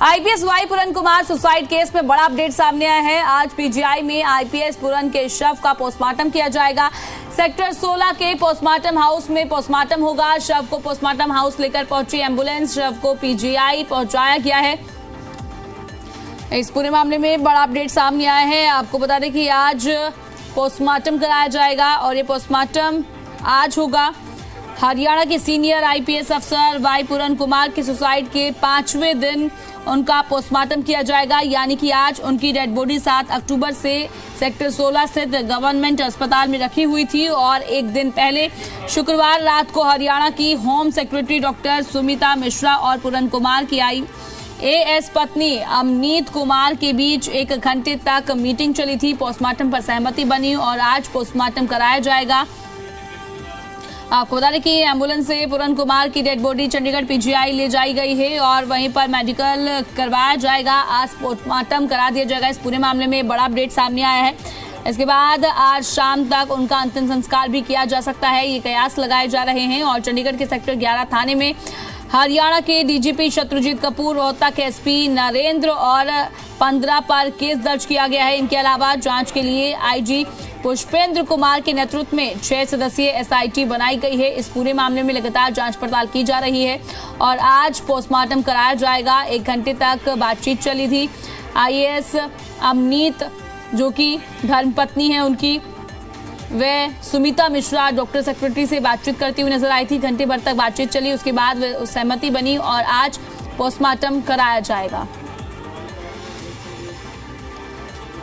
IPS Y पूरन Kumar suicide case में बड़ा update सामने आया है। आज पीजीआई में आईपीएस पूरन के शव का पोस्टमार्टम किया जाएगा। सेक्टर 16 के पोस्टमार्टम हाउस में पोस्टमार्टम होगा। शव को पोस्टमार्टम हाउस लेकर पहुंची एम्बुलेंस, शव को पीजीआई पहुंचाया गया है। इस पूरे मामले में बड़ा अपडेट सामने आया है। आपको बता दें कि आज पोस्टमार्टम कराया जाएगा और ये पोस्टमार्टम आज होगा। हरियाणा के सीनियर आईपीएस अफसर वाई पूरन कुमार के सुसाइड के 5वें दिन उनका पोस्टमार्टम किया जाएगा, यानी कि आज उनकी डेड बॉडी 7 अक्टूबर से सेक्टर 16 स्थित गवर्नमेंट अस्पताल में रखी हुई थी और एक दिन पहले शुक्रवार रात को हरियाणा की home secretary doctor Sumita Mishra और पूरन कुमार की आईएएस पत्नी अमनीत कुमार के बीच 1 घंटे तक मीटिंग चली थी। पोस्टमार्टम पर सहमति बनी और आज पोस्टमार्टम कराया जाएगा। आपको बता दें कि एम्बुलेंस से पूरन कुमार की डेड बॉडी चंडीगढ़ पीजीआई ले जाई गई है और वहीं पर मेडिकल करवाया जाएगा। आज पोस्टमार्टम करा दिया जाएगा। इस पूरे मामले में बड़ा अपडेट सामने आया है। इसके बाद आज शाम तक उनका अंतिम संस्कार भी किया जा सकता है, ये कयास लगाए जा रहे हैं। और चंडीगढ़ के सेक्टर 11 थाने में हरियाणा के डीजीपी शत्रुजीत कपूर, रोहतक एसपी नरेंद्र और 15 पर केस दर्ज किया गया है। इनके अलावा जांच के लिए आईजी पुष्पेंद्र कुमार के नेतृत्व में 6 सदस्यीय एसआईटी बनाई गई है। इस पूरे मामले में लगातार जांच पड़ताल की जा रही है और आज पोस्टमार्टम कराया जाएगा। 1 घंटे तक बातचीत चली थी। आईएएस अमनीत, जो कि धर्मपत्नी है उनकी, वे सुमिता मिश्रा डॉक्टर सेक्रेटरी से बातचीत करती हुई नजर आई थी। घंटे भर तक बातचीत चली, उसके बाद सहमति बनी और आज पोस्टमार्टम कराया जाएगा।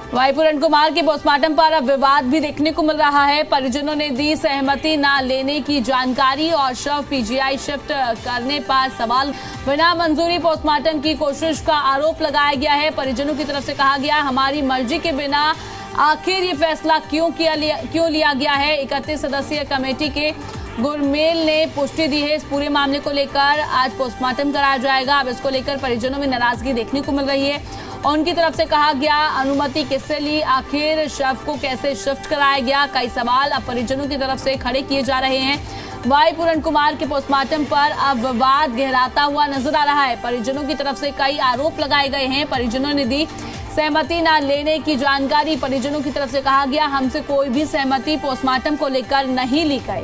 वाई पूरन कुमार के पोस्टमार्टम पर अब विवाद भी देखने को मिल रहा है। परिजनों ने दी सहमति न लेने की जानकारी और शव पीजीआई शिफ्ट करने पर सवाल। बिना मंजूरी पोस्टमार्टम की कोशिश का आरोप लगाया गया है। परिजनों की तरफ से कहा गया, हमारी मर्जी के बिना आखिर ये फैसला क्यों लिया गया है। 31 सदस्यीय कमेटी के गुरमेल ने पुष्टि दी है। इस पूरे मामले को लेकर आज पोस्टमार्टम कराया जाएगा। अब इसको लेकर परिजनों में नाराजगी देखने को मिल रही है। उनकी तरफ से कहा गया, अनुमति किससे ली, आखिर शव को कैसे शिफ्ट कराया गया, कई सवाल अब परिजनों की तरफ से खड़े किए जा रहे हैं। वाई पूरन कुमार के पोस्टमार्टम पर अब विवाद गहराता हुआ नजर आ रहा है। परिजनों की तरफ से कई आरोप लगाए गए हैं। परिजनों ने दी सहमति न लेने की जानकारी। परिजनों की तरफ से कहा गया, हमसे कोई भी सहमति पोस्टमार्टम को लेकर नहीं ली गई।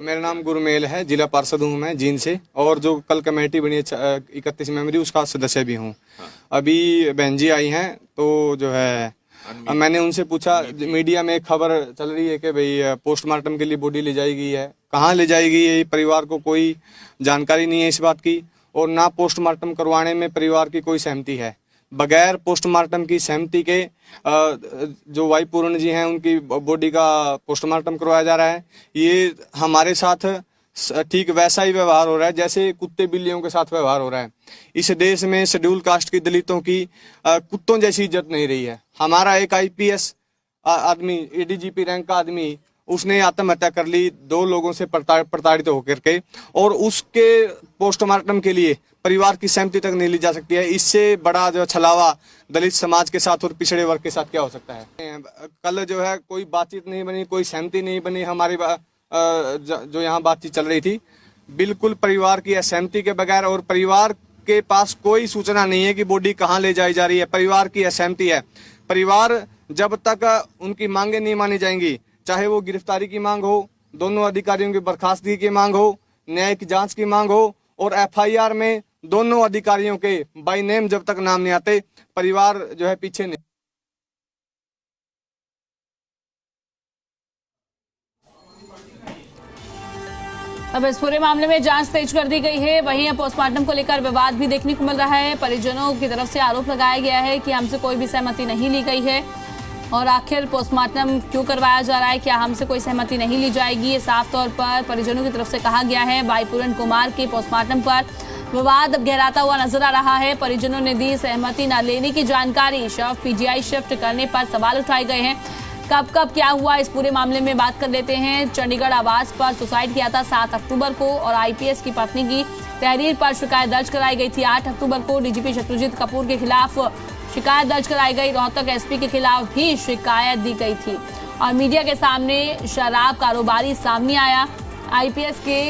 मेरा नाम गुरमेल है, जिला पार्षद हूँ मैं जींद से, और जो कल कमेटी बनी है 31 मेंबरी, उसका सदस्य भी हूँ। अभी बहन जी आई हैं तो जो है मैंने उनसे पूछा, मीडिया में एक खबर चल रही है कि भाई पोस्टमार्टम के लिए बॉडी ले जाई गई है। कहाँ ले जाई गई है, परिवार को कोई जानकारी नहीं है इस बात की, और ना पोस्टमार्टम करवाने में परिवार की कोई सहमति है। बगैर पोस्टमार्टम की सहमति के जो वाई पूरन जी हैं उनकी बॉडी का पोस्टमार्टम करवाया जा रहा है। ये हमारे साथ ठीक वैसा ही व्यवहार हो रहा है जैसे कुत्ते बिल्लियों के साथ व्यवहार हो रहा है। इस देश में शेड्यूल कास्ट की दलितों की कुत्तों जैसी इज्जत नहीं रही है। हमारा एक आईपीएस आदमी, एडीजीपी रैंक का आदमी, उसने आत्महत्या कर ली 2 लोगों से प्रताड़ित होकर के, और उसके पोस्टमार्टम के लिए परिवार की सहमति तक नहीं ली जा सकती है। इससे बड़ा जो छलावा दलित समाज के साथ और पिछड़े वर्ग के साथ क्या हो सकता है। कल जो है कोई बातचीत नहीं बनी, कोई सहमति नहीं बनी। हमारी जो यहाँ बातचीत चल रही थी बिल्कुल परिवार की असहमति के बगैर, और परिवार के पास कोई सूचना नहीं है कि बॉडी कहाँ ले जाई जा रही है। परिवार की असहमति है। परिवार जब तक उनकी मांगे नहीं मानी जाएंगी, चाहे वो गिरफ्तारी की मांग हो, दोनों अधिकारियों की बर्खास्तगी की मांग हो, न्यायिक जांच की मांग हो, और एफआईआर में दोनों अधिकारियों के बाय नेम जब तक नाम नहीं आते, परिवार जो है पीछे नहीं। अब इस पूरे मामले में जांच तेज कर दी गई है। वहीं पोस्टमार्टम को लेकर विवाद भी देखने को मिल रहा है। परिजनों की तरफ से आरोप लगाया गया है कि हमसे कोई भी सहमति नहीं ली गई है और आखिर पोस्टमार्टम क्यों करवाया जा रहा है, क्या हमसे कोई सहमति नहीं ली जाएगी, ये साफ तौर पर परिजनों की तरफ से कहा गया है। वाई पूरन कुमार के पोस्टमार्टम पर विवाद अब गहराता हुआ नजर आ रहा है। परिजनों ने दी सहमति न लेने की जानकारी। शव पीजीआई शिफ्ट करने पर सवाल उठाए गए हैं। कब क्या हुआ, इस पूरे मामले में बात कर लेते हैं। चंडीगढ़ आवास पर सुसाइड किया था 7 अक्टूबर को और आईपीएस की पत्नी की तहरीर पर शिकायत दर्ज कराई गई थी। 8 अक्टूबर को डीजीपी शत्रुजीत कपूर के खिलाफ शिकायत दर्ज कराई गई। रोहतक एसपी के खिलाफ भी शिकायत दी गई थी और मीडिया के सामने शराब कारोबारी सामने आया। आईपीएस के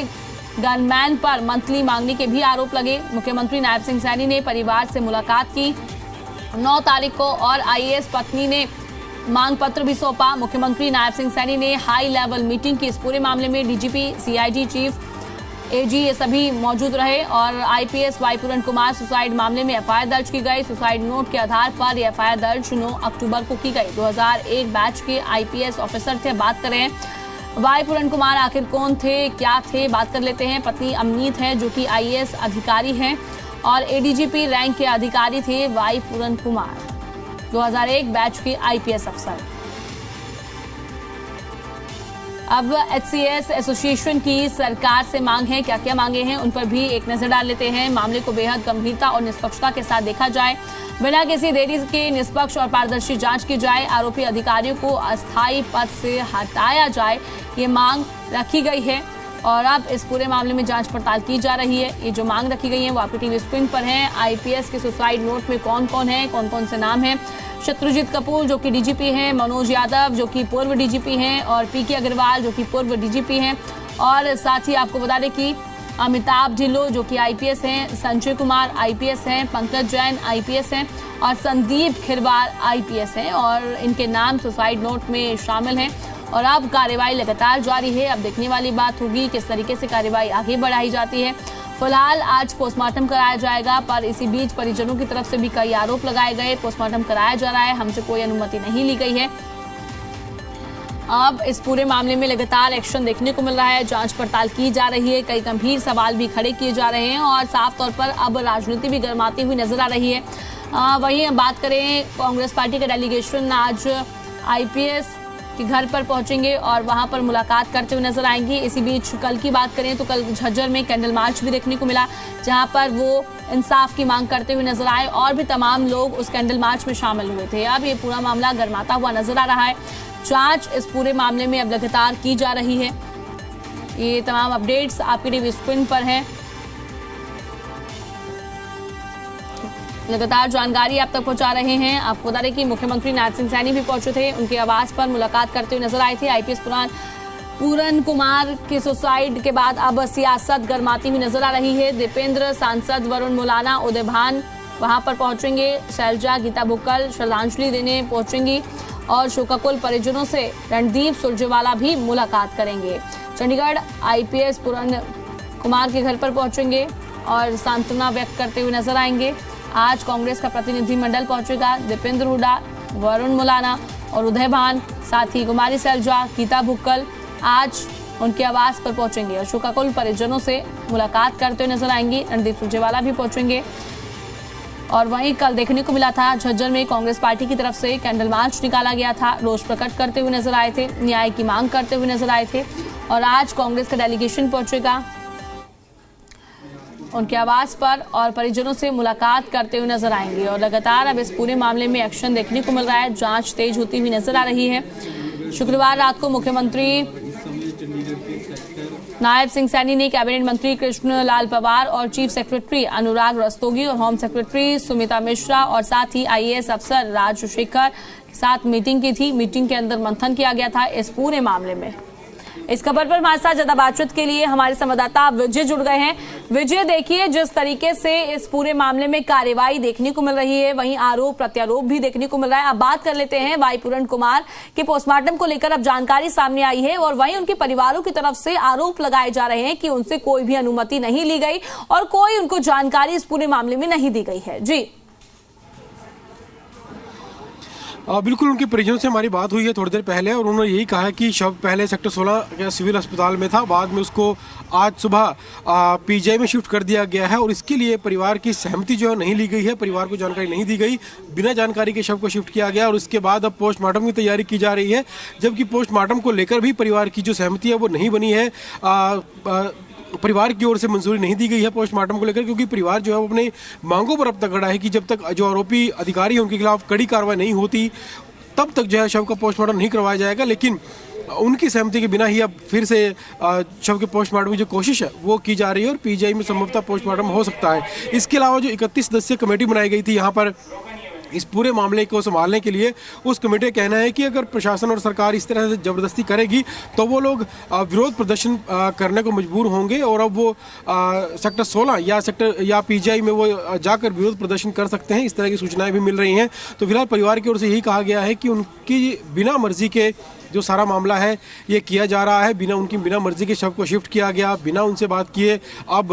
गनमैन पर मंथली मांगने के भी आरोप लगे। मुख्यमंत्री नायब सिंह सैनी ने परिवार से मुलाकात की 9 तारीख को और आईएएस पत्नी ने मांग पत्र भी सौंपा। मुख्यमंत्री नायब सिंह सैनी ने हाई लेवल मीटिंग की। इस पूरे मामले में डीजीपी, सीआईडी चीफ, एजी ये सभी मौजूद रहे और आईपीएस वाई पूरन कुमार सुसाइड मामले में एफआईआर दर्ज की गई। सुसाइड नोट के आधार पर यह एफआईआर दर्ज 9 अक्टूबर को की गई। 2001 बैच के आईपीएस ऑफिसर थे। बात करें वाई पूरन कुमार आखिर कौन थे, क्या थे, बात कर लेते हैं। पत्नी अमनीत है जो कि आईएएस अधिकारी हैं और एडीजीपी रैंक के अधिकारी थे वाई पूरन कुमार, 2001 बैच के आईपीएस अफसर। अब एचसीएस एसोसिएशन की सरकार से मांग है, क्या क्या मांगे हैं उन पर भी एक नजर डाल लेते हैं। मामले को बेहद गंभीरता और निष्पक्षता के साथ देखा जाए, बिना किसी देरी के निष्पक्ष और पारदर्शी जांच की जाए, आरोपी अधिकारियों को अस्थायी पद से हटाया जाए, ये मांग रखी गई है और अब इस पूरे मामले में जांच पड़ताल की जा रही है। ये जो मांग रखी गई है वो आपकी टीवी स्क्रीन पर है। आईपीएस के सुसाइड नोट में कौन कौन है, कौन कौन से नाम हैं। शत्रुजीत कपूर जो कि डीजीपी हैं, मनोज यादव जो कि पूर्व डीजीपी हैं और पीके अग्रवाल जो कि पूर्व डीजीपी हैं और साथ ही आपको बता दें कि अमिताभ ढिल्लों जो कि आईपीएस हैं, संजय कुमार आईपीएस हैं, पंकज जैन आईपीएस हैं और संदीप खिरवार आईपीएस हैं और इनके नाम सुसाइड नोट में शामिल हैं। और अब कार्रवाई लगातार जारी है। अब देखने वाली बात होगी किस तरीके से कार्रवाई आगे बढ़ाई जाती है। फिलहाल आज पोस्टमार्टम कराया जाएगा, पर इसी बीच परिजनों की तरफ से भी कई आरोप लगाए गए। पोस्टमार्टम कराया जा रहा है, हमसे कोई अनुमति नहीं ली गई है। अब इस पूरे मामले में लगातार एक्शन देखने को मिल रहा है, जांच पड़ताल की जा रही है, कई गंभीर सवाल भी खड़े किए जा रहे हैं और साफ तौर पर अब राजनीति भी गर्माती हुई नजर आ रही है। वहीं बात करें, कांग्रेस पार्टी का डेलीगेशन आज आईपीएस के घर पर पहुंचेंगे और वहां पर मुलाकात करते हुए नजर आएंगे। इसी बीच कल की बात करें तो कल झज्जर में कैंडल मार्च भी देखने को मिला, जहां पर वो इंसाफ की मांग करते हुए नजर आए और भी तमाम लोग उस कैंडल मार्च में शामिल हुए थे। अब ये पूरा मामला गर्माता हुआ नजर आ रहा है। जांच इस पूरे मामले में अब लगातार की जा रही है। ये तमाम अपडेट्स आपकी टीवी स्क्रीन पर हैं। लगातार जानकारी आप तक पहुंचा रहे हैं। आपको बता दें कि मुख्यमंत्री नायब सिंह सैनी भी पहुंचे थे, उनके आवास पर मुलाकात करते हुए नजर आए थे। आईपीएस पूरन कुमार के सुसाइड के बाद अब सियासत गर्माती हुई नजर आ रही है। दीपेंद्र, सांसद वरुण मुलाना, उदय भान वहां पर पहुंचेंगे। शैलजा, गीता भुक्कल श्रद्धांजलि देने पहुंचेंगी और शोकाकुल परिजनों से रणदीप सुरजेवाला भी मुलाकात करेंगे। चंडीगढ़ आईपीएस पूरन कुमार के घर पर पहुंचेंगे और सांत्वना व्यक्त करते हुए नजर आएंगे। आज कांग्रेस का प्रतिनिधिमंडल पहुंचेगा। दीपेंद्र हुड्डा, वरुण मुलाना और उदय भान, साथ ही कुमारी शैलजा, गीता भुक्कल आज उनके आवास पर पहुंचेंगे और शोकाकुल परिजनों से मुलाकात करते हुए नजर आएंगी। रणदीप सुरजेवाला भी पहुंचेंगे। और वहीं कल देखने को मिला था झज्जर में कांग्रेस पार्टी की तरफ से कैंडल मार्च निकाला गया था, रोष प्रकट करते हुए नजर आए थे, न्याय की मांग करते हुए नजर आए थे और आज कांग्रेस का डेलीगेशन पहुंचेगा उनके आवास पर और परिजनों से मुलाकात करते हुए नजर आएंगे। और लगातार अब इस पूरे मामले में एक्शन देखने को मिल रहा है, जांच तेज होती हुई नजर आ रही है। शुक्रवार रात को मुख्यमंत्री नायब सिंह सैनी ने कैबिनेट मंत्री कृष्ण लाल पवार और चीफ सेक्रेटरी अनुराग रस्तोगी और होम सेक्रेटरी सुमिता मिश्रा और साथ ही आईएएस अफसर राजशेखर के साथ मीटिंग की थी। मीटिंग के अंदर मंथन किया गया था इस पूरे मामले में। इस खबर पर हमारे साथ ज्यादा बातचीत के लिए हमारे संवाददाता विजय जुड़ गए हैं। विजय, देखिए जिस तरीके से इस पूरे मामले में कार्रवाई देखने को मिल रही है, वहीं आरोप प्रत्यारोप भी देखने को मिल रहा है। अब बात कर लेते हैं वाई पूरन कुमार के पोस्टमार्टम को लेकर अब जानकारी सामने आई है और वहीं उनके परिवारों की तरफ से आरोप लगाए जा रहे हैं कि उनसे कोई भी अनुमति नहीं ली गई और कोई उनको जानकारी इस पूरे मामले में नहीं दी गई है। जी बिल्कुल, उनके परिजनों से हमारी बात हुई है थोड़ी देर पहले और उन्होंने यही कहा कि शव पहले सेक्टर 16 सिविल अस्पताल में था, बाद में उसको आज सुबह पीजीआई में शिफ्ट कर दिया गया है और इसके लिए परिवार की सहमति जो है नहीं ली गई है, परिवार को जानकारी नहीं दी गई, बिना जानकारी के शव को शिफ्ट किया गया और इसके बाद अब पोस्टमार्टम की तैयारी की जा रही है। जबकि पोस्टमार्टम को लेकर भी परिवार की जो सहमति है वो नहीं बनी है, परिवार की ओर से मंजूरी नहीं दी गई है पोस्टमार्टम को लेकर, क्योंकि परिवार जो है वो अपने मांगों पर अब तक अड़ा है कि जब तक जो आरोपी अधिकारी हैं उनके खिलाफ कड़ी कार्रवाई नहीं होती तब तक जो है शव का पोस्टमार्टम नहीं करवाया जाएगा। लेकिन उनकी सहमति के बिना ही अब फिर से शव के पोस्टमार्टम की जो कोशिश है वो की जा रही है और पीजीआई में संभवतः पोस्टमार्टम हो सकता है। इसके अलावा जो 31 सदस्यीय कमेटी बनाई गई थी यहाँ पर इस पूरे मामले को संभालने के लिए उस कमेटी का कहना है कि अगर प्रशासन और सरकार इस तरह से ज़बरदस्ती करेगी तो वो लोग विरोध प्रदर्शन करने को मजबूर होंगे और अब वो सेक्टर 16 या पीजीआई में वो जाकर विरोध प्रदर्शन कर सकते हैं। इस तरह की सूचनाएं भी मिल रही हैं। तो फिलहाल परिवार की ओर से यही कहा गया है कि उनकी बिना मर्जी के जो सारा मामला है ये किया जा रहा है, बिना मर्जी के शव को शिफ्ट किया गया, बिना उनसे बात किए अब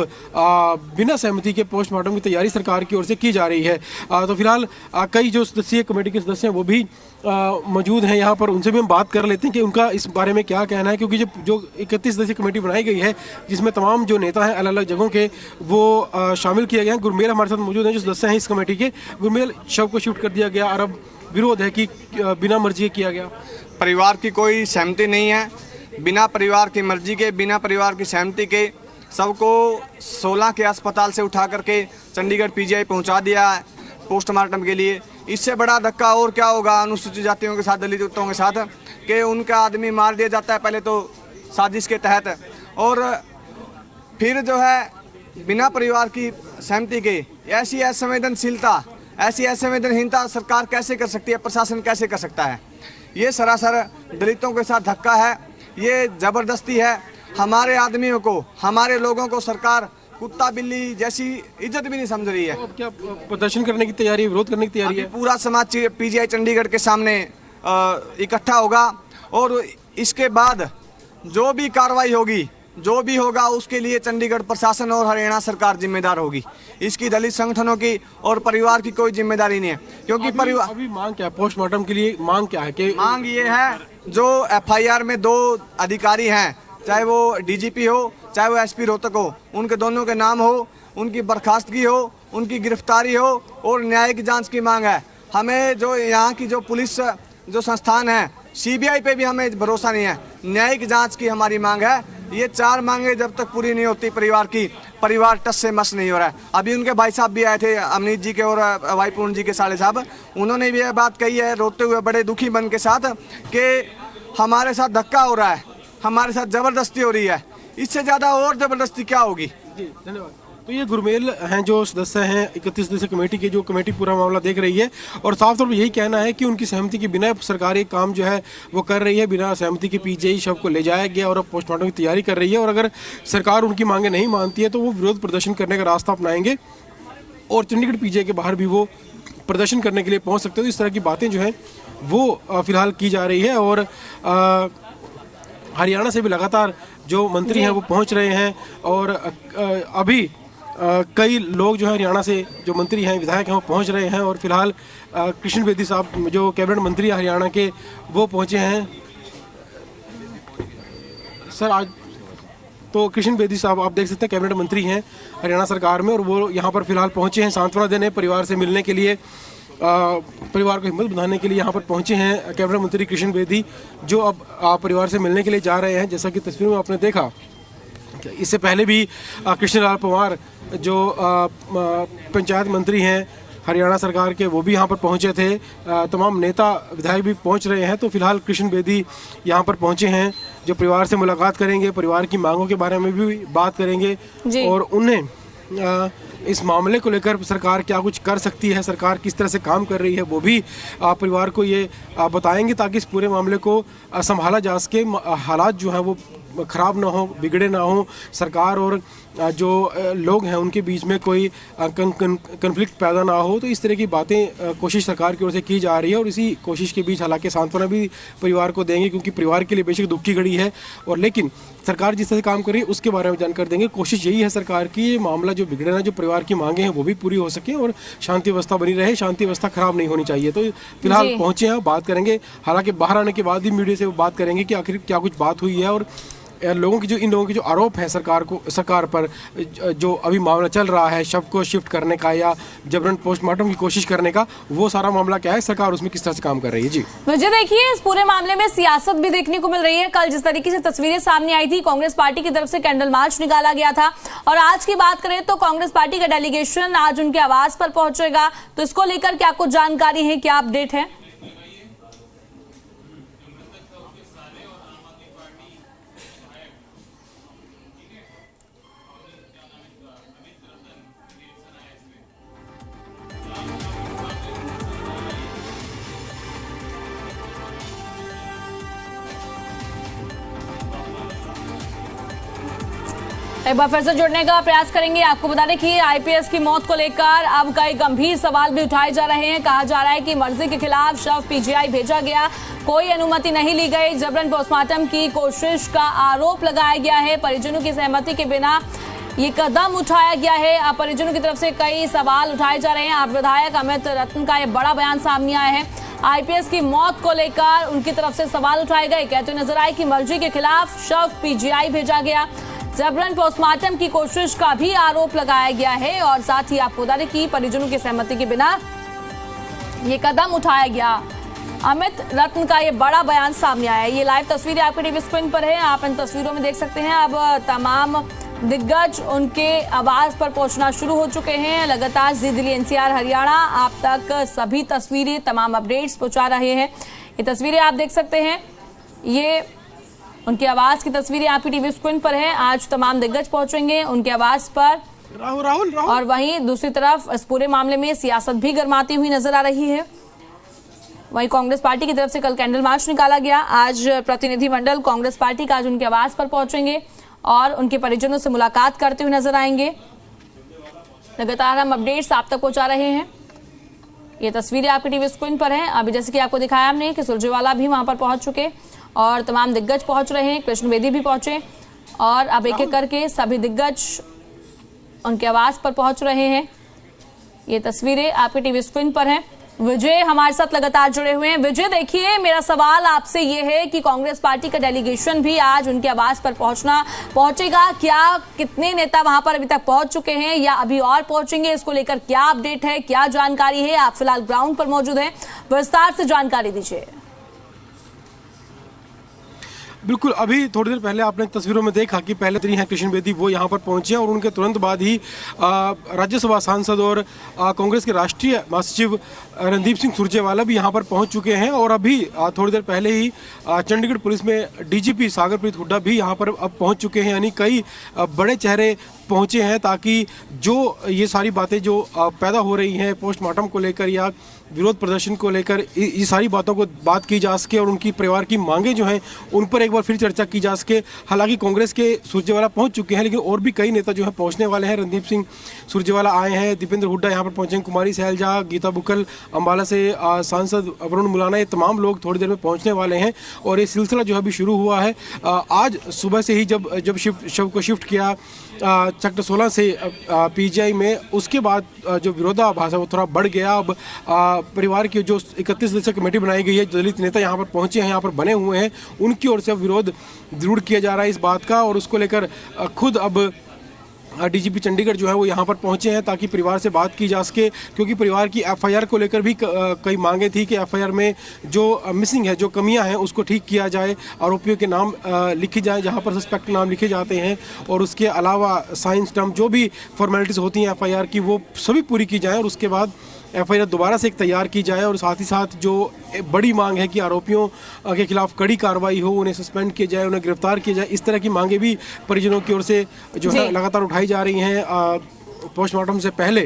बिना सहमति के पोस्टमार्टम की तैयारी सरकार की ओर से की जा रही है। तो फिलहाल कई जो सदस्यीय कमेटी के सदस्य हैं वो भी मौजूद हैं यहाँ पर, उनसे भी हम बात कर लेते हैं कि उनका इस बारे में क्या कहना है, क्योंकि जो 31 सदस्यीय कमेटी बनाई गई है जिसमें तमाम जो नेता हैं अलग अलग जगहों के वो शामिल किए गए हैं। गुरमेल हमारे साथ मौजूद हैं जो सदस्य हैं इस कमेटी के। गुरमेल, शव को शिफ्ट कर दिया गया और अब विरोध है कि बिना मर्जी किया गया। परिवार की कोई सहमति नहीं है, बिना परिवार की मर्जी के, बिना परिवार की सहमति के सबको 16 के अस्पताल से उठा करके चंडीगढ़ पीजीआई पहुंचा दिया है पोस्टमार्टम के लिए। इससे बड़ा धक्का और क्या होगा अनुसूचित जातियों के साथ, दलितों के साथ, कि उनका आदमी मार दिया जाता है पहले तो साजिश के तहत, और फिर जो है बिना परिवार की सहमति के ऐसी असंवेदनशीलता, ऐसी असंवेदनहीनता सरकार कैसे कर सकती है, प्रशासन कैसे कर सकता है। ये सरासर दलितों के साथ धक्का है, ये ज़बरदस्ती है। हमारे आदमियों को, हमारे लोगों को सरकार कुत्ता बिल्ली जैसी इज्जत भी नहीं समझ रही है। तो क्या प्रदर्शन करने की तैयारी, विरोध करने की तैयारी है? पूरा समाज पीजीआई चंडीगढ़ के सामने इकट्ठा होगा और इसके बाद जो भी कार्रवाई होगी, जो भी होगा उसके लिए चंडीगढ़ प्रशासन और हरियाणा सरकार जिम्मेदार होगी। इसकी दलित संगठनों की और परिवार की कोई जिम्मेदारी नहीं है, क्योंकि परिवार अभी मांग क्या है पोस्टमार्टम के लिए? मांग क्या है कि मांग ये है, जो एफआईआर में 2 अधिकारी हैं, चाहे वो डीजीपी हो चाहे वो एसपी रोहतक हो, उनके दोनों के नाम हो, उनकी बर्खास्तगी हो, उनकी गिरफ्तारी हो और न्यायिक जांच की मांग है। हमें जो यहाँ की जो पुलिस जो संस्थान है, सीबीआई पे भी हमें भरोसा नहीं है। न्यायिक जांच की हमारी मांग है। ये 4 मांगे जब तक पूरी नहीं होती परिवार की, परिवार टस से मस नहीं हो रहा है। अभी उनके भाई साहब भी आए थे, अमनीत जी के और भाई पूर्ण जी के साले साहब, उन्होंने भी यह बात कही है रोते हुए, बड़े दुखी मन के साथ, कि हमारे साथ धक्का हो रहा है, हमारे साथ ज़बरदस्ती हो रही है। इससे ज़्यादा और ज़बरदस्ती क्या होगी। जी धन्यवाद। तो ये गुरमेल हैं जो सदस्य हैं 31 सदस्य कमेटी के, जो कमेटी पूरा मामला देख रही है और साफ तौर पर यही कहना है कि उनकी सहमति के बिना सरकार एक काम जो है वो कर रही है, बिना सहमति के पीजीआई शव को ले जाया गया और अब पोस्टमार्टम की तैयारी कर रही है। और अगर सरकार उनकी मांगे नहीं मानती है तो वो विरोध प्रदर्शन करने का रास्ता अपनाएंगे और चंडीगढ़ पीजीआई के बाहर भी वो प्रदर्शन करने के लिए पहुँच सकते हैं। तो इस तरह की बातें जो हैं वो फिलहाल की जा रही है और हरियाणा से भी लगातार जो मंत्री हैं वो पहुंच रहे हैं और अभी कई लोग जो है हरियाणा से जो मंत्री हैं, विधायक हैं, वो पहुंच रहे हैं और फिलहाल कृष्ण बेदी साहब जो कैबिनेट मंत्री हैं हरियाणा के, वो पहुंचे हैं। सर आज तो कृष्ण बेदी साहब आप देख सकते हैं कैबिनेट मंत्री हैं हरियाणा सरकार में और वो यहाँ पर फिलहाल पहुंचे हैं सांत्वना देने, परिवार से मिलने के लिए, परिवार को हिम्मत बढ़ाने के लिए यहाँ पर पहुँचे हैं कैबिनेट मंत्री कृष्ण बेदी, जो अब परिवार से मिलने के लिए जा रहे हैं। जैसा कि तस्वीर में आपने देखा, इससे पहले भी कृष्णलाल पंवार जो पंचायत मंत्री हैं हरियाणा सरकार के, वो भी यहाँ पर पहुँचे थे। तमाम नेता विधायक भी पहुँच रहे हैं। तो फिलहाल कृष्ण बेदी यहाँ पर पहुँचे हैं जो परिवार से मुलाकात करेंगे, परिवार की मांगों के बारे में भी बात करेंगे और उन्हें इस मामले को लेकर सरकार क्या कुछ कर सकती है, सरकार किस तरह से काम कर रही है, वो भी परिवार को ये बताएंगे ताकि इस पूरे मामले को संभाला जा सके, हालात जो हैं वो ख़राब ना हो, बिगड़े ना हो, सरकार और जो लोग हैं उनके बीच में कोई कन्फ्लिक्ट पैदा ना हो। तो इस तरह की बातें कोशिश सरकार की ओर से की जा रही है और इसी कोशिश के बीच हालांकि सांत्वना भी परिवार को देंगे, क्योंकि परिवार के लिए बेशक दुख की घड़ी है और लेकिन सरकार जिस तरह से काम कर रही है उसके बारे में जानकारी देंगे। कोशिश यही है सरकार की, ये मामला जो बिगड़े ना, जो परिवार की मांगे हैं वो भी पूरी हो सके और शांति व्यवस्था बनी रहे, शांति व्यवस्था खराब नहीं होनी चाहिए। तो फिलहाल पहुँचे हैं, बात करेंगे। हालांकि बाहर आने के बाद भी मीडिया से वो बात करेंगे कि आखिर क्या कुछ बात हुई है और इन लोगों के जो आरोप है सरकार पर, जो अभी मामला चल रहा है शव को शिफ्ट करने का या जबरन पोस्टमार्टम की कोशिश करने का, वो सारा मामला क्या है, सरकार उसमें किस तरह से काम कर रही है। जी मुझे देखिए इस पूरे मामले में सियासत भी देखने को मिल रही है। कल जिस तरीके से तस्वीरें सामने आई थी, कांग्रेस पार्टी की तरफ से कैंडल मार्च निकाला गया था और आज की बात करें तो कांग्रेस पार्टी का डेलीगेशन आज उनके आवास पर पहुंचेगा। तो इसको लेकर क्या कुछ जानकारी है, क्या अपडेट है? एक बार फिर से जुड़ने का प्रयास करेंगे। आपको बता दें कि आईपीएस की मौत को लेकर अब कई गंभीर सवाल भी उठाए जा रहे हैं। कहा जा रहा है कि मर्जी के खिलाफ शव पीजीआई भेजा गया, कोई अनुमति नहीं ली गई, जबरन पोस्टमार्टम की कोशिश का आरोप लगाया गया है, परिजनों की सहमति के बिना ये कदम उठाया गया है। अब परिजनों की तरफ से कई सवाल उठाए जा रहे हैं। अब विधायक अमित रत्न का ये बड़ा बयान सामने आया है। आईपीएस की मौत को लेकर उनकी तरफ से सवाल उठाए गए। कहते नजर आए कि मर्जी के खिलाफ शव पीजीआई भेजा गया, जबरन पोस्टमार्टम की कोशिश का भी आरोप लगाया गया है और साथ ही आपको बता दें कि परिजनों की सहमति के बिना ये कदम उठाया गया। अमित रत्न का ये बड़ा बयान सामने आया है। ये लाइव तस्वीरें आपके टीवी स्क्रीन पर है, आप इन तस्वीरों में देख सकते हैं। अब तमाम दिग्गज उनके आवास पर पहुंचना शुरू हो चुके हैं। लगातार जी दिल्ली एनसीआर हरियाणा आप तक सभी तस्वीरें, तमाम अपडेट्स पहुंचा रहे हैं। ये तस्वीरें आप देख सकते हैं, ये उनके आवास की तस्वीरें आपकी टीवी स्क्रीन पर है। आज तमाम दिग्गज पहुंचेंगे उनके आवास पर। राहुल। और वहीं दूसरी तरफ इस पूरे मामले में सियासत भी गरमाती हुई नजर आ रही है। वहीं कांग्रेस पार्टी की तरफ से कल कैंडल मार्च निकाला गया। आज प्रतिनिधिमंडल कांग्रेस पार्टी का आज उनके आवास पर पहुंचेंगे और उनके परिजनों से मुलाकात करते हुए नजर आएंगे। लगातार हम अपडेट्स आप तक पहुंचा रहे हैं। ये तस्वीरें आपकी टीवी स्क्रीन पर हैं। अभी जैसे कि आपको दिखाया हमने कि सुरजेवाला भी वहां पर पहुंच चुके और तमाम दिग्गज पहुंच रहे हैं। कृष्ण बेदी भी पहुंचे और अब एक एक करके सभी दिग्गज उनके आवास पर पहुंच रहे हैं। ये तस्वीरें आपके टीवी स्क्रीन पर हैं। विजय हमारे साथ लगातार जुड़े हुए हैं। विजय, देखिए, मेरा सवाल आपसे ये है कि कांग्रेस पार्टी का डेलीगेशन भी आज उनके आवास पर पहुंचेगा। क्या कितने नेता वहां पर अभी तक पहुंच चुके हैं या अभी और पहुंचेंगे? इसको लेकर क्या अपडेट है, क्या जानकारी है? आप फिलहाल ग्राउंड पर मौजूद हैं, विस्तार से जानकारी दीजिए। बिल्कुल, अभी थोड़ी देर पहले आपने तस्वीरों में देखा कि पहले दिन हैं कृष्ण बेदी, वो यहाँ पर पहुंचे और उनके तुरंत बाद ही राज्यसभा सांसद और कांग्रेस के राष्ट्रीय महासचिव रणदीप सिंह सुरजेवाला भी यहाँ पर पहुंच चुके हैं। और अभी थोड़ी देर पहले ही चंडीगढ़ पुलिस में डीजीपी सागरप्रीत हुड्डा भी यहाँ पर अब पहुँच चुके हैं। यानी कई बड़े चेहरे पहुँचे हैं ताकि जो ये सारी बातें जो पैदा हो रही हैं पोस्टमार्टम को लेकर या विरोध प्रदर्शन को लेकर, ये सारी बातों को बात की जा सके और उनकी परिवार की मांगें जो हैं उन पर एक बार फिर चर्चा की जा सके। हालांकि कांग्रेस के सुरजेवाला पहुंच चुके हैं, लेकिन और भी कई नेता जो है पहुंचने वाले हैं। रणदीप सिंह सुरजेवाला आए हैं, दीपेंद्र हुड्डा यहाँ पर पहुंचे, कुमारी सैलजा, गीता बुक्कल, अम्बाला से सांसद वरुण मुलाना, ये तमाम लोग थोड़ी देर में पहुँचने वाले हैं। और ये सिलसिला जो है अभी शुरू हुआ है। आज सुबह से ही जब शव को शिफ्ट किया सेक्टर 16 से पीजीआई में, उसके बाद जो विरोधाभास है वो थोड़ा बढ़ गया। अब परिवार की जो 31 सदस्यीय कमेटी बनाई गई है, दलित नेता यहाँ पर पहुँचे हैं, यहाँ पर बने हुए हैं, उनकी ओर से अब विरोध जरूर किया जा रहा है इस बात का। और उसको लेकर खुद अब डीजीपी चंडीगढ़ जो है वो यहाँ पर पहुँचे हैं ताकि परिवार से बात की जा सके, क्योंकि परिवार की एफआईआर को लेकर भी कई मांगे थी कि एफआईआर में जो मिसिंग है, जो कमियां हैं, उसको ठीक किया जाए, आरोपियों के नाम लिखे जाए जहाँ पर सस्पेक्ट नाम लिखे जाते हैं, और उसके अलावा साइन स्टैम्प जो भी फॉर्मेलिटीज़ होती हैं एफआईआर की वो सभी पूरी की जाए और उसके बाद एफआईआर दोबारा से एक तैयार की जाए। और साथ ही साथ जो बड़ी मांग है कि आरोपियों के खिलाफ कड़ी कार्रवाई हो, उन्हें सस्पेंड किया जाए, उन्हें गिरफ्तार किया जाए, इस तरह की मांगे भी परिजनों की ओर से जो है लगातार उठाई जा रही हैं पोस्टमार्टम से पहले।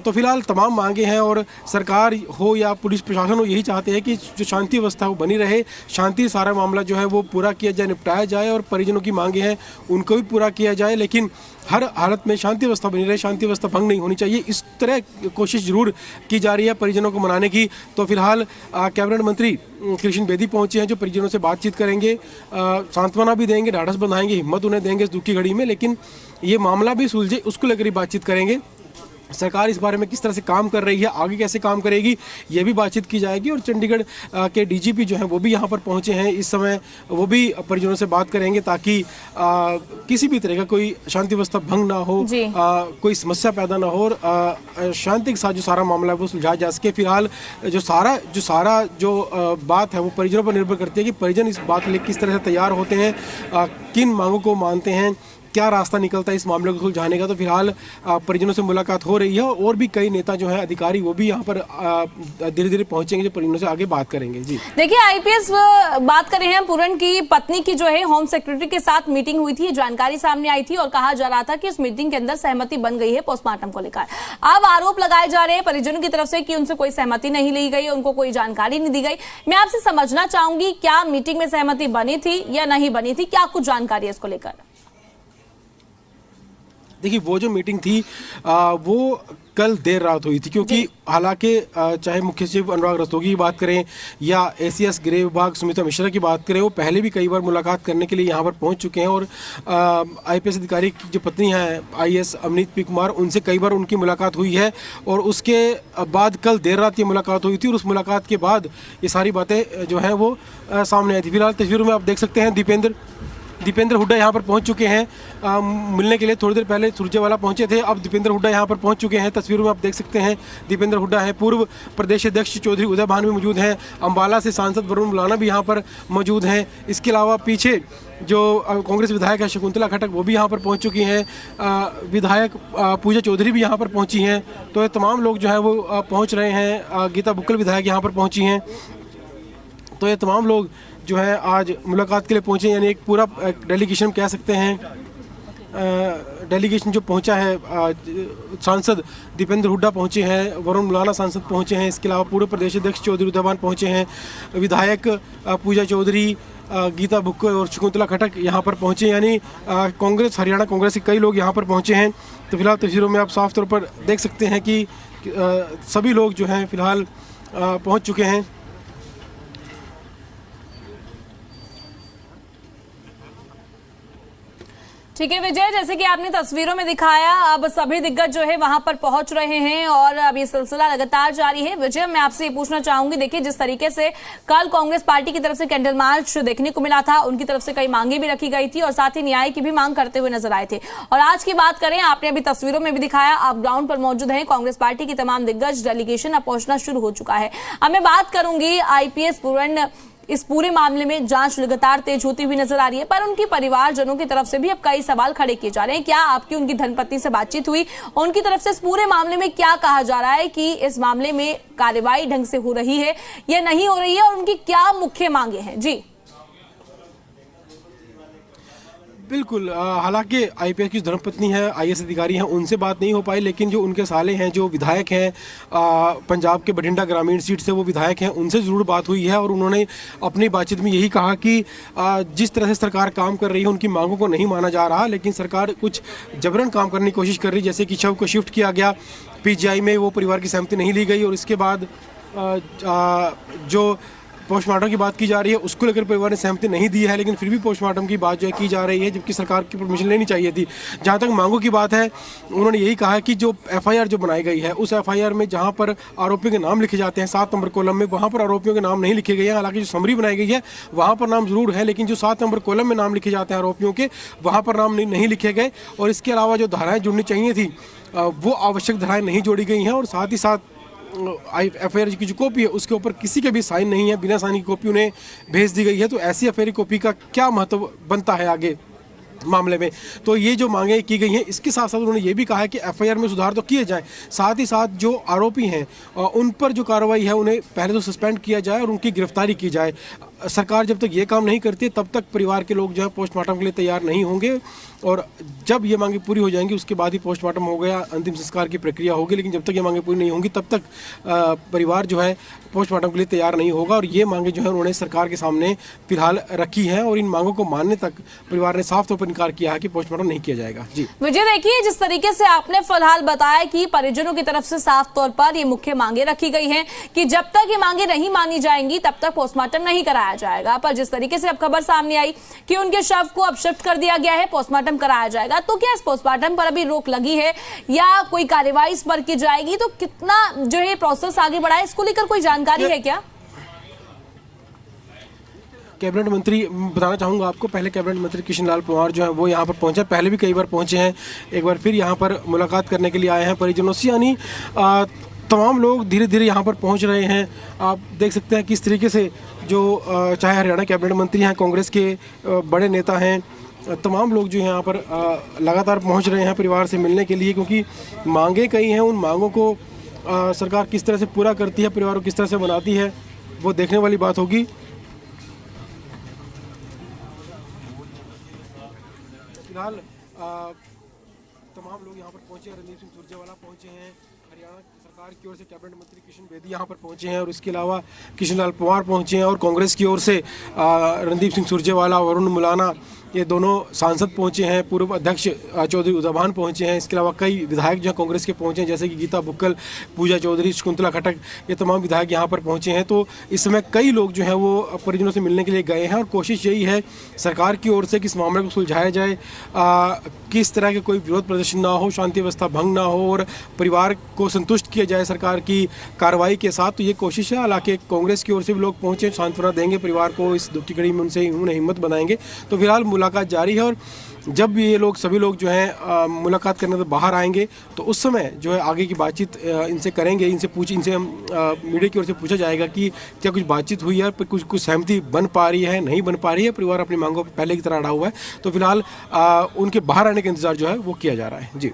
तो फिलहाल तमाम मांगे हैं और सरकार हो या पुलिस प्रशासन हो यही चाहते हैं कि जो शांति व्यवस्था वो बनी रहे, शांति सारा मामला जो है वो पूरा किया जाए, निपटाया जाए और परिजनों की मांगे हैं उनको भी पूरा किया जाए, लेकिन हर हालत में शांति व्यवस्था बनी रहे, शांति व्यवस्था भंग नहीं होनी चाहिए। इस तरह कोशिश जरूर की जा रही है परिजनों को मनाने की। तो फिलहाल कैबिनेट मंत्री कृष्ण बेदी पहुंचे हैं जो परिजनों से बातचीत करेंगे, सांत्वना भी देंगे, ढाढ़स बंधाएंगे, हिम्मत उन्हें देंगे इस दुख की घड़ी में, लेकिन ये मामला भी सुलझे उसको लेकर ही बातचीत करेंगे। सरकार इस बारे में किस तरह से काम कर रही है, आगे कैसे काम करेगी, ये भी बातचीत की जाएगी। और चंडीगढ़ के डीजीपी जो हैं वो भी यहाँ पर पहुँचे हैं इस समय, वो भी परिजनों से बात करेंगे ताकि किसी भी तरह का कोई शांति व्यवस्था भंग ना हो, कोई समस्या पैदा ना हो और शांति के साथ जो सारा मामला है वो सुलझाया जा सके। फिलहाल जो सारा बात है वो परिजनों पर निर्भर करती है कि परिजन इस बात के लिए किस तरह से तैयार होते हैं, किन मांगों को मानते हैं, क्या रास्ता निकलता है इस मामले को सुलझाने का। तो फिलहाल परिजनों से मुलाकात हो रही है और भी कई नेता जो हैं अधिकारी वो भी यहाँ पर धीरे धीरे पहुंचेंगे जो परिजनों से आगे बात करेंगे। जी देखिए, आईपीएस बात कर रहे हैं, पूरन की पत्नी की जो है होम सेक्रेटरी के साथ मीटिंग हुई थी, जानकारी सामने आई थी और कहा जा रहा था कि इस मीटिंग के अंदर सहमति बन गई है पोस्टमार्टम को लेकर। अब आरोप लगाए जा रहे हैं परिजनों की तरफ से कि उनसे कोई सहमति नहीं ली गई, उनको कोई जानकारी नहीं दी गई। मैं आपसे समझना चाहूंगी, क्या मीटिंग में सहमति बनी थी या नहीं बनी थी, क्या कुछ जानकारी है इसको लेकर? देखिए वो जो मीटिंग थी वो कल देर रात हुई थी, क्योंकि हालांकि चाहे मुख्य सचिव अनुराग रस्तोगी की बात करें या एसीएस गृह विभाग सुमिता मिश्रा की बात करें, वो पहले भी कई बार मुलाकात करने के लिए यहाँ पर पहुँच चुके हैं। और आईपीएस अधिकारी की जो पत्नी है आईएएस अमनीत पी कुमार, उनसे कई बार उनकी मुलाकात हुई है और उसके बाद कल देर रात ये मुलाकात हुई थी और उस मुलाकात के बाद ये सारी बातें जो हैं वो सामने आई थी। फिलहाल तस्वीरों में आप देख सकते हैं दीपेंद्र हुड्डा यहाँ पर पहुँच चुके हैं मिलने के लिए। थोड़ी देर पहले सुरजेवाला पहुँचे थे, अब दीपेंद्र हुड्डा यहाँ पर पहुँच चुके हैं। तस्वीरों में आप देख सकते हैं दीपेंद्र हुड्डा है, पूर्व प्रदेश अध्यक्ष चौधरी उदय भान भी मौजूद हैं, अम्बाला से सांसद वरुण मुलाना भी यहाँ पर मौजूद हैं। इसके अलावा पीछे जो कांग्रेस विधायक है शकुंतला खट्टक, वो भी यहाँ पर पहुँच चुकी हैं। विधायक पूजा चौधरी भी यहाँ पर पहुँची हैं। तो ये तमाम लोग जो है वो पहुँच रहे हैं। गीता बुक्कल विधायक यहाँ पर पहुँची हैं। तो ये तमाम लोग जो है आज मुलाकात के लिए पहुंचे, यानी एक पूरा डेलीगेशन कह सकते हैं। डेलीगेशन जो पहुंचा है, सांसद दीपेंद्र हुड्डा पहुंचे हैं, वरुण मुलाना सांसद पहुंचे हैं, इसके अलावा पूर्व प्रदेश अध्यक्ष चौधरी उदय भान पहुंचे हैं, विधायक पूजा चौधरी, गीता बुक्कल और शकुंतला खट्टक यहाँ पर पहुंचे, यानी कांग्रेस हरियाणा कांग्रेस के कई लोग यहाँ पर पहुंचे हैं। तो फिलहाल तस्वीरों में आप साफ तौर पर देख सकते हैं कि सभी लोग जो हैं फिलहाल पहुँच चुके हैं। ठीक है विजय, जैसे कि आपने तस्वीरों में दिखाया, अब सभी दिग्गज जो है वहां पर पहुंच रहे हैं और अब ये सिलसिला लगातार जारी है। विजय, मैं आपसे ये पूछना चाहूंगी, देखिए जिस तरीके से कल कांग्रेस पार्टी की तरफ से कैंडल मार्च देखने को मिला था, उनकी तरफ से कई मांगे भी रखी गई थी और साथ ही न्याय की भी मांग करते हुए नजर आए थे। और आज की बात करें, आपने अभी तस्वीरों में भी दिखाया, आप ग्राउंड पर मौजूद हैं, कांग्रेस पार्टी की तमाम दिग्गज डेलीगेशन अब पहुंचना शुरू हो चुका है। अब मैं बात करूंगी आईपीएस पूर्ण इस पूरे मामले में जांच लगातार तेज होती हुई नजर आ रही है, पर उनके परिवारजनों की तरफ से भी अब कई सवाल खड़े किए जा रहे हैं। क्या आपकी उनकी धर्मपत्नी से बातचीत हुई? उनकी तरफ से इस पूरे मामले में क्या कहा जा रहा है कि इस मामले में कार्रवाई ढंग से हो रही है या नहीं हो रही है, और उनकी क्या मुख्य मांगे हैं? जी बिल्कुल, हालांकि आईपीएस की धर्मपत्नी है, आईएएस अधिकारी हैं, उनसे बात नहीं हो पाई, लेकिन जो उनके साले हैं, जो विधायक हैं पंजाब के बठिंडा ग्रामीण सीट से वो विधायक हैं, उनसे ज़रूर बात हुई है। और उन्होंने अपनी बातचीत में यही कहा कि जिस तरह से सरकार काम कर रही है उनकी मांगों को नहीं माना जा रहा, लेकिन सरकार कुछ जबरन काम करने की कोशिश कर रही है। जैसे कि शव को शिफ्ट किया गया पीजीआई में, वो परिवार की सहमति नहीं ली गई, और इसके बाद जो पोस्टमार्टम की बात की जा रही है उसको लेकर परिवार ने सहमति नहीं दी है, लेकिन फिर भी पोस्टमार्टम की बात जो है की जा रही है, जबकि सरकार की परमिशन लेनी चाहिए थी। जहाँ तक मांगों की बात है, उन्होंने यही कहा है कि जो एफआईआर जो बनाई गई है, उस एफआईआर में जहाँ पर आरोपियों के नाम लिखे जाते हैं 7 नंबर कॉलम में, वहाँ पर आरोपियों के नाम नहीं लिखे गए हैं। हालांकि जो समरी बनाई गई है वहाँ पर नाम जरूर है, लेकिन जो 7 नंबर कॉलम में नाम लिखे जाते हैं आरोपियों के, वहाँ पर नाम नहीं लिखे गए। और इसके अलावा जो धाराएँ जुड़नी चाहिए थी वो आवश्यक धाराएँ नहीं जोड़ी गई हैं, और साथ ही साथ एफआईआर की जो कॉपी है उसके ऊपर किसी के भी साइन नहीं है, बिना साइन की कॉपी उन्हें भेज दी गई है। तो ऐसी एफआईआर कॉपी का क्या महत्व बनता है आगे मामले में? तो ये जो मांगे की गई हैं, इसके साथ साथ उन्होंने ये भी कहा है कि एफआईआर में सुधार तो किए जाए, साथ ही साथ जो आरोपी हैं उन पर जो कार्रवाई है उन्हें पहले तो सस्पेंड किया जाए और उनकी गिरफ्तारी की जाए। सरकार जब तक ये काम नहीं करती तब तक परिवार के लोग जो है पोस्टमार्टम के लिए तैयार नहीं होंगे, और जब ये मांगे पूरी हो जाएंगी उसके बाद ही पोस्टमार्टम हो गया, अंतिम संस्कार की प्रक्रिया होगी। लेकिन जब तक ये मांगे पूरी नहीं होंगी तब तक परिवार जो है पोस्टमार्टम के लिए तैयार नहीं होगा। और ये मांगे जो है उन्होंने सरकार के सामने फिलहाल रखी हैं, और इन मांगों को मानने तक परिवार ने साफ तौर पर इनकार किया है कि पोस्टमार्टम नहीं किया जाएगा। जी विजय, देखिए जिस तरीके से आपने फिलहाल बताया कि परिजनों की तरफ से साफ तौर पर ये मुख्य मांगे रखी गई हैं कि जब तक ये मांगे नहीं मानी जाएंगी तब तक पोस्टमार्टम नहीं कराया जाएगा, पर जिस तरीके से अब खबर सामने आई कि उनके शव को अब शिफ्ट कर दिया गया है, पोस्टमार्टम कराया जाएगा, तो क्या इस पोस्टमार्टम पर अभी रोक लगी है या कोई कार्रवाई इस पर की जाएगी? तो कितना जो है प्रोसेस आगे बढ़ा है, इसको लेकर कोई जानकारी है क्या? कैबिनेट मंत्री, बताना चाहूँगा आपको, पहले कैबिनेट मंत्री कृष्ण लाल पंवार जो है वो यहाँ पर पहुँचे, पहले भी कई बार पहुँचे हैं, एक बार फिर यहाँ पर मुलाकात करने के लिए आए हैं परिजनों से। यानी तमाम लोग धीरे धीरे यहाँ पर पहुँच रहे हैं। आप देख सकते हैं किस तरीके से जो चाहे हरियाणा कैबिनेट मंत्री हैं, कांग्रेस के बड़े नेता हैं, तमाम लोग जो यहाँ पर लगातार पहुँच रहे हैं परिवार से मिलने के लिए, क्योंकि मांगे कई हैं। उन मांगों को सरकार किस तरह से पूरा करती है, परिवार को किस तरह से बनाती है, वो देखने वाली बात होगी। फिलहाल तमाम लोग यहाँ पर पहुंचे, रणदीप सिंह सुरजेवाला पहुंचे हैं, हरियाणा सरकार की ओर से कैबिनेट मंत्री किशन बेदी यहाँ पर पहुंचे हैं और इसके अलावा कृष्णलाल पंवार पहुंचे हैं और कांग्रेस की ओर से रणदीप सिंह सुरजेवाला, वरुण मुलाना, ये दोनों सांसद पहुंचे हैं, पूर्व अध्यक्ष चौधरी उदयभान पहुंचे हैं। इसके अलावा कई विधायक जो कांग्रेस के पहुंचे हैं, जैसे कि गीता बुक्कल, पूजा चौधरी, शकुंतला खट्टक, ये तमाम विधायक यहाँ पर पहुंचे हैं। तो इस समय कई लोग जो हैं वो परिजनों से मिलने के लिए गए हैं और कोशिश यही है सरकार की ओर से कि इस मामले को सुलझाया जाए, किस तरह के कोई विरोध प्रदर्शन ना हो, शांति व्यवस्था भंग ना हो और परिवार को संतुष्ट किया जाए सरकार की कार्रवाई के साथ। तो ये कोशिश है। हालांकि कांग्रेस की ओर से भी लोग पहुंचे, सांत्वना देंगे परिवार को, इस दुख की घड़ी में उन्हें हिम्मत बनाएंगे। तो फिलहाल मुलाकात जारी है और जब भी ये लोग सभी लोग जो हैं मुलाकात करने तो बाहर आएंगे तो उस समय जो है आगे की बातचीत इनसे करेंगे, इनसे मीडिया की ओर से पूछा जाएगा कि क्या कुछ बातचीत हुई है, कुछ सहमति बन पा रही है, नहीं बन पा रही है, परिवार अपनी मांगों पर पहले की तरह अड़ा हुआ है। तो फिलहाल उनके बाहर आने का इंतजार जो है वो किया जा रहा है। जी।